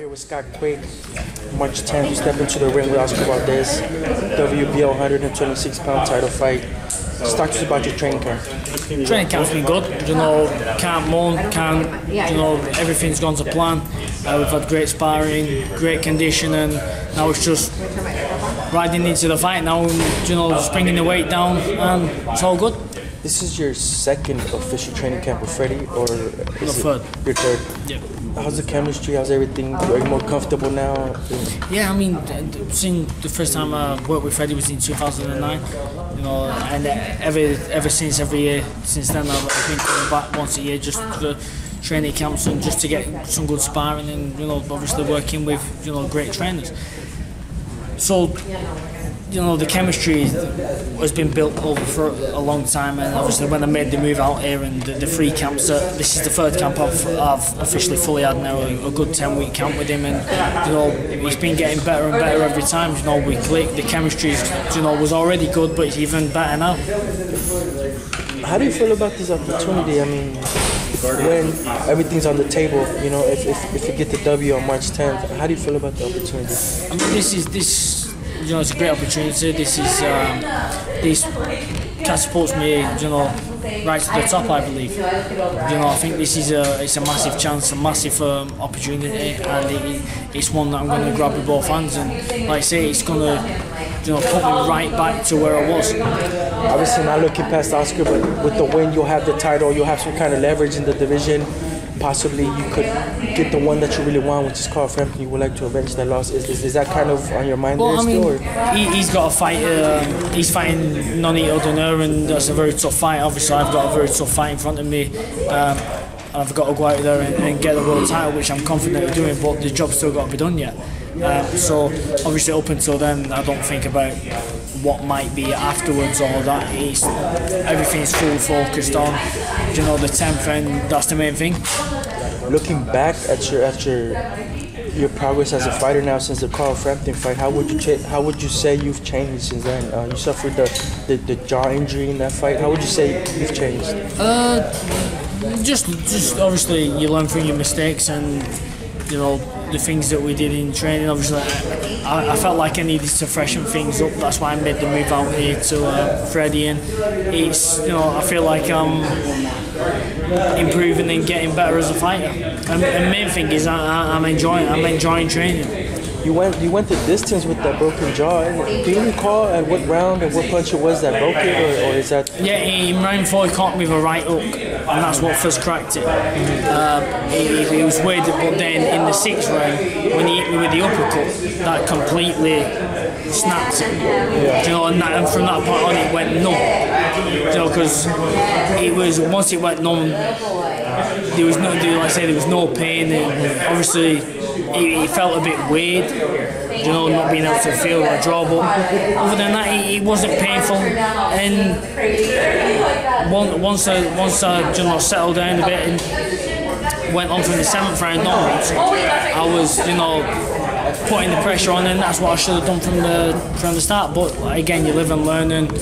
Here with Scott Quigg, March 10th, you step into the ring with Oscar Valdez, WBO 126-pound title fight. Just talk to us about your training camp. Training camp's been good, can't moan, everything's gone to plan. We've had great sparring, great conditioning, now it's just riding into the fight now, just bringing the weight down, and it's all good. This is your second official training camp with Freddie, or is it third? Your third? Yeah. How's the chemistry? How's everything? Are you more comfortable now? Yeah, I mean, since the first time I worked with Freddie was in 2009, and ever since, every year since then, I've been coming back once a year just to the training camps and just to get some good sparring and, obviously working with, great trainers. So, the chemistry has been built over for a long time, and obviously when I made the move out here and the three camps, this is the third camp I've officially fully had now, a good 10-week camp with him, and he's been getting better and better every time. We click, the chemistry was already good, but it's even better now. How do you feel about this opportunity? I mean, when everything's on the table, if you get the W on March 10th, how do you feel about the opportunity? I mean, this it's a great opportunity. This catapults me, right to the top, I believe. I think this is it's a massive chance, a massive opportunity, and it's one that I'm going to grab with both hands. And like I say, it's going to, put me right back to where I was. Obviously, not looking past Oscar, but with the win, you'll have the title. You'll have some kind of leverage in the division. Possibly you could get the one that you really want, which is called Frampton. You would like to avenge that loss. Is that kind of on your mind still? He's got a fight. He's fighting Nonito Donaire, and that's a very tough fight. Obviously, I've got a very tough fight in front of me. I've got to go out there and get the world title, which I'm confident of doing, but the job's still got to be done yet. So obviously up until then, I don't think about what might be afterwards or that. Everything's full focused on, the 10th, and that's the main thing. Looking back at your progress as a fighter now since the Carl Frampton fight, how would you say you've changed since then? You suffered the jaw injury in that fight. How would you say you've changed? Just obviously you learn from your mistakes and the things that we did in training. Obviously, I felt like I needed to freshen things up. That's why I made the move out here to Freddie, and it's I feel like I'm improving and getting better as a fighter. And the main thing is I'm enjoying training. You went the distance with that broken jaw. Do you recall at what round and what punch it was that broke it, or is that? Yeah, in round 4 he caught me with a right hook, and that's what first cracked it. It was weird, but then in the 6th round, when he hit me with the uppercut, that completely snapped it. Yeah. And from that point on it went numb. Because it was, once it went numb, there was no pain, and obviously it felt a bit weird, not being able to feel or draw, but other than that, it wasn't painful. And once I settled down a bit and went on from the 7th round onwards, I was, putting the pressure on, and that's what I should have done from the start. But again, you live and learn, and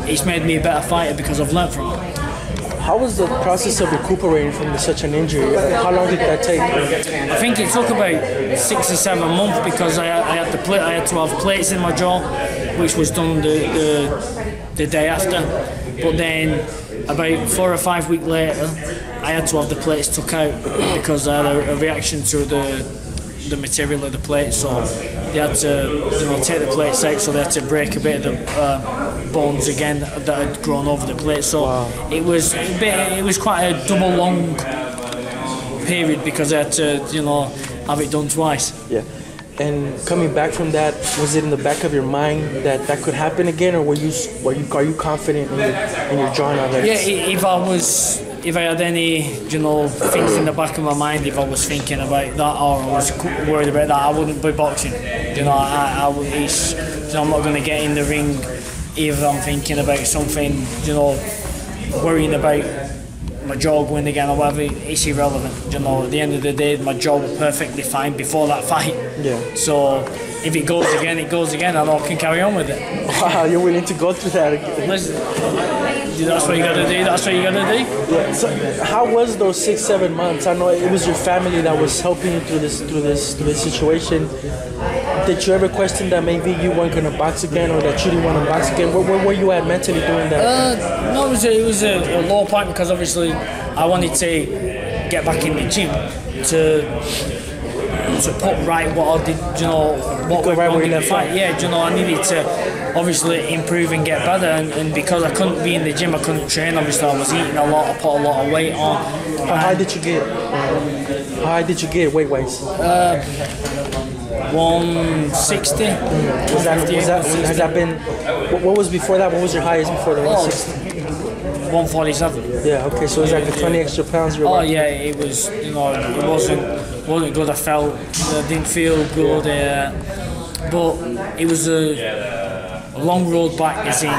it's made me a better fighter because I've learned from it. How was the process of recuperating from such an injury? How long did that take? I think it took about 6 or 7 months because I had to have plates in my jaw, which was done the day after. But then about 4 or 5 weeks later, I had to have the plates took out because I had a reaction to the material of the plate. So they had to take the plates out, so they had to break a bit of the bones again that had grown over the plate. So wow. It was quite a double long period because I had to have it done twice. Yeah. And coming back from that, was it in the back of your mind that could happen again, or are you confident in your jaw now? Yeah, if I had any things in the back of my mind, if I was thinking about that or I was worried about that, I wouldn't be boxing. I'm not going to get in the ring if I'm thinking about something, worrying about my jaw going again or whatever. It's irrelevant. At the end of the day, my jaw was perfectly fine before that fight. Yeah. So if it goes again, it goes again, and I can carry on with it. Wow, you're willing to go through that again. Listen, that's what you gotta do. That's what you gotta do. Yeah. So how was those 6-7 months? I know it was your family that was helping you through this situation. Did you ever question that maybe you weren't gonna box again, or that you didn't want to box again? Where were you at mentally doing that? No, it was a low point because obviously I wanted to get back in the gym to put right what I did, what went wrong in the fight. Yeah, I needed to obviously improve and get better, and because I couldn't be in the gym, I couldn't train. Obviously, I was eating a lot, I put a lot of weight on. How high did you get? How high did you get weight-wise? 160. Has that been? What was before that? What was your highest before the 160? 147. Yeah. Okay. So it's like the 20 extra pounds. Yeah. It was. It wasn't good. I didn't feel good. But it was a long road back. As in,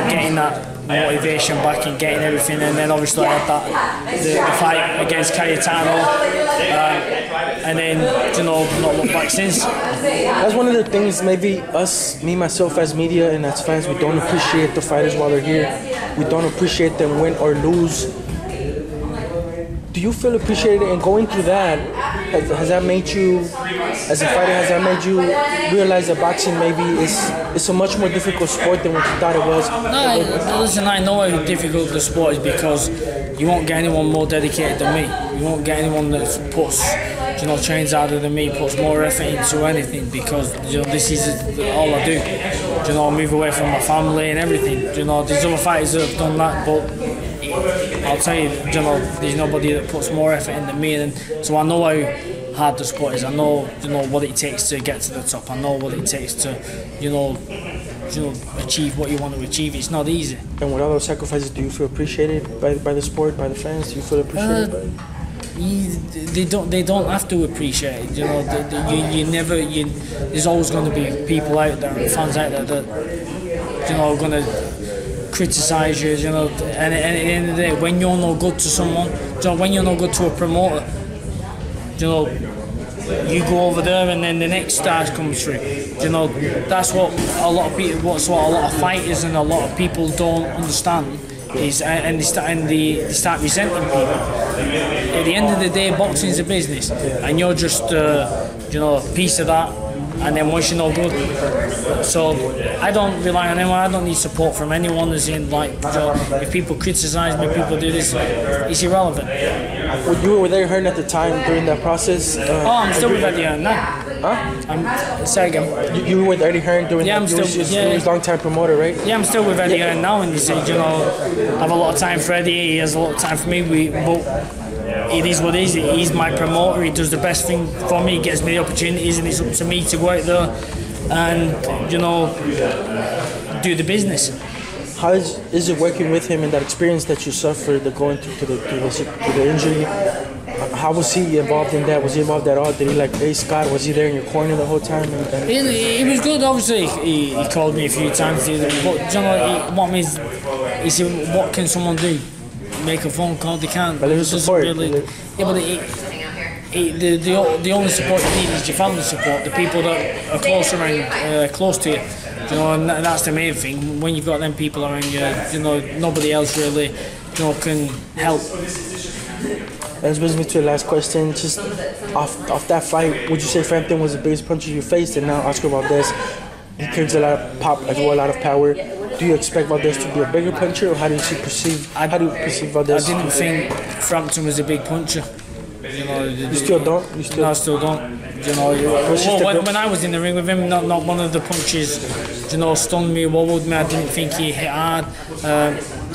getting that motivation back and getting everything, and then obviously I had the fight against Cayetano, and then not look back since. That's one of the things maybe myself as media and as fans, we don't appreciate the fighters while they're here. We don't appreciate them win or lose. Do you feel appreciated in going through that? Has that made you, as a fighter, has that made you realize that boxing maybe is a much more difficult sport than what you thought it was? No, listen, I know how difficult the sport is because you won't get anyone more dedicated than me. You won't get anyone that puts, trains harder than me, puts more effort into anything because, this is all I do. I move away from my family and everything. There's other fighters that have done that, but I'll tell you, there's nobody that puts more effort in than me, and so I know how hard the sport is. I know, what it takes to get to the top. I know what it takes to, achieve what you want to achieve. It's not easy. And with all those sacrifices, do you feel appreciated by the sport, by the fans? Do you feel appreciated by it? They don't have to appreciate it. There's always going to be people out there, fans out there that, are going to criticise you, and at the end of the day, when you're no good to someone, when you're no good to a promoter, you go over there and then the next star comes through. That's what a lot of people, what a lot of fighters and a lot of people don't understand is, and they start resenting people. At the end of the day, boxing is a business, and you're just a piece of that. And then once you're no good, so I don't rely on anyone. I don't need support from anyone. As in, if people criticise me, people do this, it's irrelevant. You were there hurting at the time during that process. I'm still with Eddie Hearn now. Huh? Say again. You were with Eddie Hearn doing that. I'm still. He was long-time promoter, right? Yeah, I'm still with Eddie Hearn now, and you say, I have a lot of time for Eddie. He has a lot of time for me. But it is what it is. He's my promoter. He does the best thing for me. He gets me the opportunities, and it's up to me to go out there and do the business. How is it working with him in that experience that you suffered, going through the injury? How was he involved in that? Was he involved at all? Did he hey Scott? Was he there in your corner the whole time? He was good. Obviously, he called me a few times. But what means he said, what can someone do? Make a phone call, they can't. But there's support. But the only support you need is your family support, the people that are close to you. And that's the main thing. When you've got them people around you, nobody else really, can help. That brings me to the last question. Just off that fight, would you say Frampton was the biggest puncher you faced, and now Oscar Valdez, he carries a lot of pop as well, a lot of power? Do you expect Valdez to be a bigger puncher, or how do you perceive Valdez? I didn't think Frampton was a big puncher. You still don't? No, I still don't. When I was in the ring with him, not one of the punches, stunned me, wobbled me. I didn't think he hit hard.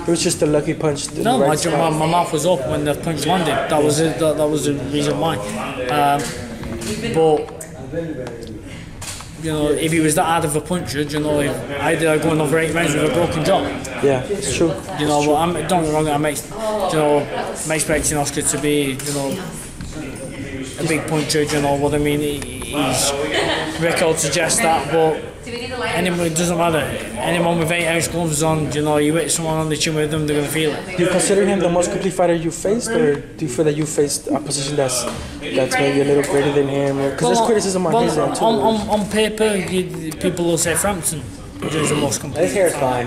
It was just a lucky punch. No, my mouth was up when the punch landed. That was it. That was the reason why. But if he was that hard of a puncher, I'd go another 8 rounds with a broken jaw. Yeah, it's true. But don't get me wrong. I'm expecting Oscar to be, a big puncher. What I mean? His record suggests that, but anyone, it doesn't matter. Anyone with 8-ounce gloves on, you hit someone on the chin with them, they're gonna feel it. Do you consider him the most complete fighter you faced, or do you feel that you faced opposition that's maybe a little greater than him? Because there's criticism on his end too. On paper, people will say Frampton. He's the most complete. His hair's fine.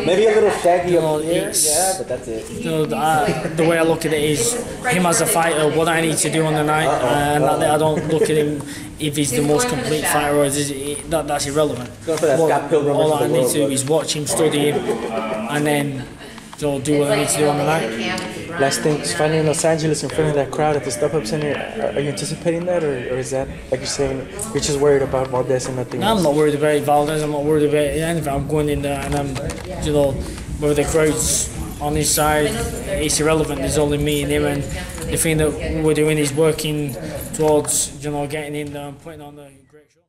Maybe a little shaggy up here. it's- Yeah, but that's it. The way I look at it is him as a fighter, what I need to do on the night, and I don't look at him if he's the most complete fighter or that's irrelevant. Go for that Scott Pilgrim All versus I the need world, to do bro. is watch him, study him, and then do what I need to do on the night. Last thing, is fighting in Los Angeles in front of that crowd at the StubHub Center. Are you anticipating that, or is that like you're saying you're just worried about Valdez and nothing else? I'm not worried about Valdez. I'm not worried about anything. I'm going in there, and I'm, whether the crowd's on his side, it's irrelevant. There's only me and him, and the thing that we're doing is working towards, getting in there and putting on a great show.